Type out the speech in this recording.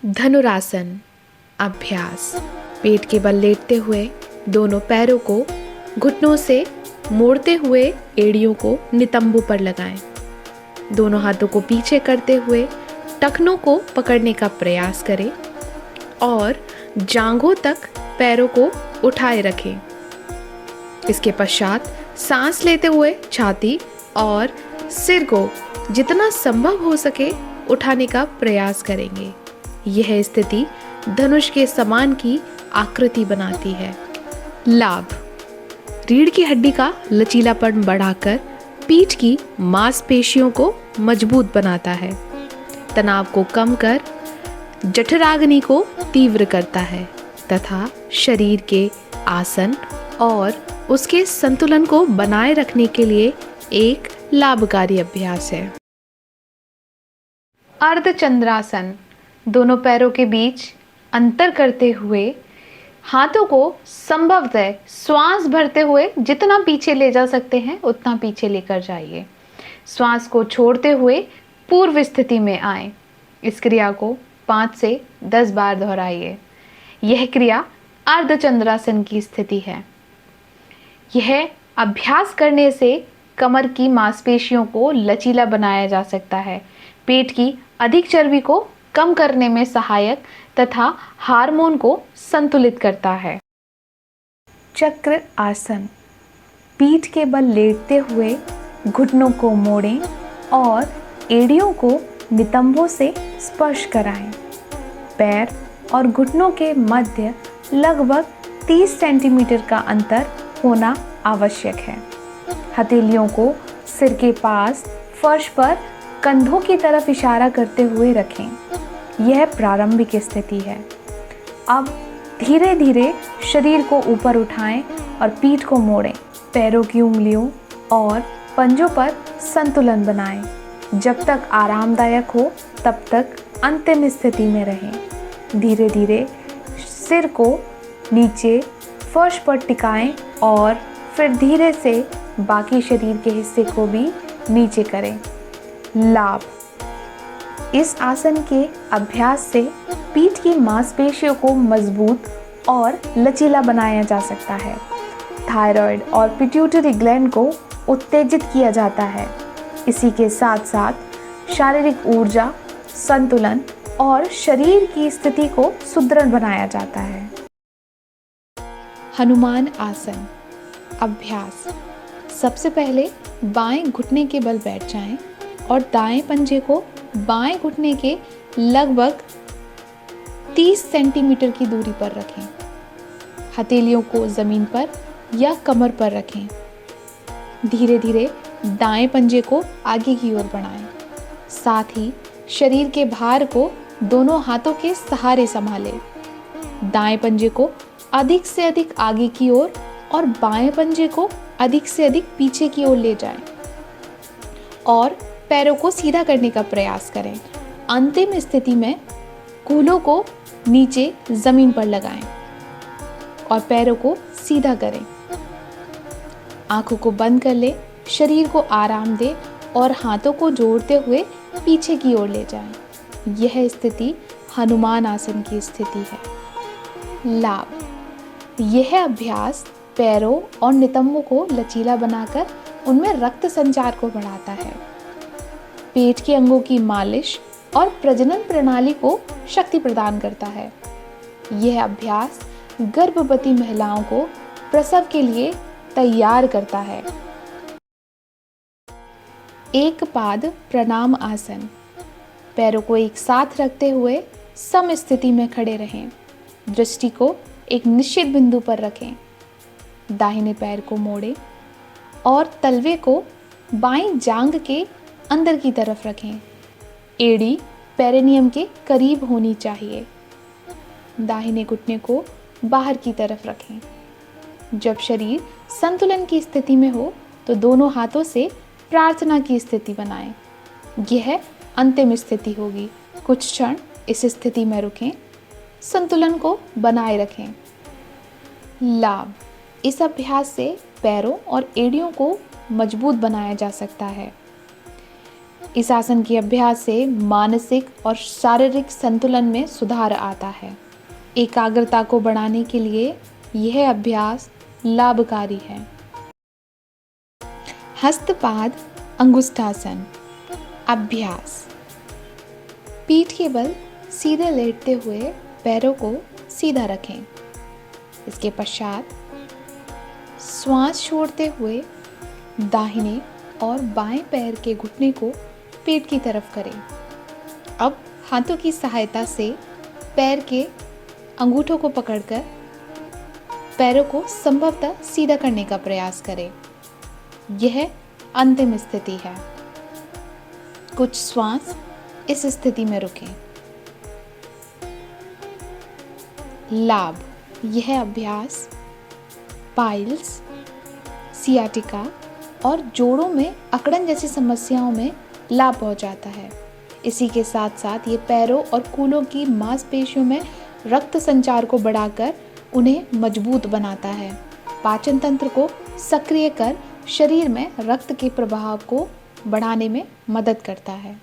धनुरासन अभ्यास। पेट के बल लेटते हुए दोनों पैरों को घुटनों से मोड़ते हुए एड़ियों को नितंबों पर लगाएं। दोनों हाथों को पीछे करते हुए टखनों को पकड़ने का प्रयास करें और जांघों तक पैरों को उठाए रखें। इसके पश्चात सांस लेते हुए छाती और सिर को जितना संभव हो सके उठाने का प्रयास करेंगे। यह स्थिति धनुष के समान की आकृति बनाती है। लाभ: रीढ़ की हड्डी का लचीलापन बढ़ाकर पीठ की मांसपेशियों को मजबूत बनाता है। तनाव को कम कर जठराग्नि को तीव्र करता है तथा शरीर के आसन और उसके संतुलन को बनाए रखने के लिए एक लाभकारी अभ्यास है। अर्धचंद्रासन। दोनों पैरों के बीच अंतर करते हुए हाथों को संभवतः श्वास भरते हुए जितना पीछे ले जा सकते हैं उतना पीछे लेकर जाइए। श्वास को छोड़ते हुए पूर्व स्थिति में आए। इस क्रिया को 5 से 10 बार दोहराइए। यह क्रिया अर्धचंद्रासन की स्थिति है। यह अभ्यास करने से कमर की मांसपेशियों को लचीला बनाया जा सकता है, पेट की अधिक चर्बी को कम करने में सहायक तथा हार्मोन को संतुलित करता है। चक्र आसन। पीठ के बल लेटते हुए घुटनों को मोड़ें और एड़ियों को नितंबों से स्पर्श कराएं। पैर और घुटनों के मध्य लगभग 30 सेंटीमीटर का अंतर होना आवश्यक है। हथेलियों को सिर के पास फर्श पर कंधों की तरफ इशारा करते हुए रखें। यह प्रारंभिक स्थिति है। अब धीरे धीरे शरीर को ऊपर उठाएं और पीठ को मोड़ें। पैरों की उंगलियों और पंजों पर संतुलन बनाएं। जब तक आरामदायक हो तब तक अंतिम स्थिति में रहें। धीरे धीरे सिर को नीचे फर्श पर टिकाएं और फिर धीरे से बाकी शरीर के हिस्से को भी नीचे करें। लाभ: इस आसन के अभ्यास से पीठ की मांसपेशियों को मजबूत और लचीला बनाया जा सकता है। थायराइड और पिट्यूटरी ग्लैंड को उत्तेजित किया जाता है। इसी के साथ साथ शारीरिक ऊर्जा, संतुलन और शरीर की स्थिति को सुदृढ़ बनाया जाता है। हनुमान आसन अभ्यास। सबसे पहले बाएं घुटने के बल बैठ जाएं और दाएं पंजे को बाएं घुटने के लगभग 30 सेंटीमीटर की दूरी पर रखें। हथेलियों को ज़मीन पर या कमर पर रखें। धीरे धीरे दाएं पंजे को आगे की ओर बढ़ाएं। साथ ही शरीर के भार को दोनों हाथों के सहारे संभालें। दाएं पंजे को अधिक से अधिक आगे की ओर और बाएं पंजे को अधिक से अधिक पीछे की ओर ले जाएं और पैरों को सीधा करने का प्रयास करें। अंतिम स्थिति में कूल्हों को नीचे जमीन पर लगाएं और पैरों को सीधा करें। आंखों को बंद कर लें, शरीर को आराम दें और हाथों को जोड़ते हुए पीछे की ओर ले जाएं। यह स्थिति हनुमान आसन की स्थिति है। लाभ: यह अभ्यास पैरों और नितंबों को लचीला बनाकर उनमें रक्त संचार को बढ़ाता है। पेट के अंगों की मालिश और प्रजनन प्रणाली को शक्ति प्रदान करता है। यह अभ्यास गर्भवती महिलाओं को प्रसव के लिए तैयार करता है। एक पाद प्रणाम आसन। पैरों को एक साथ रखते हुए सम स्थिति में खड़े रहें। दृष्टि को एक निश्चित बिंदु पर रखें। दाहिने पैर को मोड़ें और तलवे को बाईं जांघ के अंदर की तरफ रखें। एड़ी पेरिनियम के करीब होनी चाहिए। दाहिने घुटने को बाहर की तरफ रखें। जब शरीर संतुलन की स्थिति में हो तो दोनों हाथों से प्रार्थना की स्थिति बनाएं। यह अंतिम स्थिति होगी। कुछ क्षण इस स्थिति में रुकें, संतुलन को बनाए रखें। लाभ: इस अभ्यास से पैरों और एड़ियों को मजबूत बनाया जा सकता है। इस आसन के अभ्यास से मानसिक और शारीरिक संतुलन में सुधार आता है। एकाग्रता को बढ़ाने के लिए यह अभ्यास लाभकारी है। हस्तपाद अंगुष्ठासन अभ्यास। पीठ के बल सीधे लेटते हुए पैरों को सीधा रखें। इसके पश्चात श्वास छोड़ते हुए दाहिने और बाएं पैर के घुटने को पेट की तरफ करें। अब हाथों की सहायता से पैर के अंगूठों को पकड़कर पैरों को संभवतः सीधा करने का प्रयास करें। यह अंतिम स्थिति है। कुछ श्वास इस स्थिति में रुकें। लाभ। यह अभ्यास पाइल्स, सियाटिका और जोड़ों में अकड़न जैसी समस्याओं में लाभ पहुंचाता है। इसी के साथ साथ ये पैरों और कूल्हों की मांसपेशियों में रक्त संचार को बढ़ाकर उन्हें मजबूत बनाता है। पाचन तंत्र को सक्रिय कर शरीर में रक्त के प्रवाह को बढ़ाने में मदद करता है।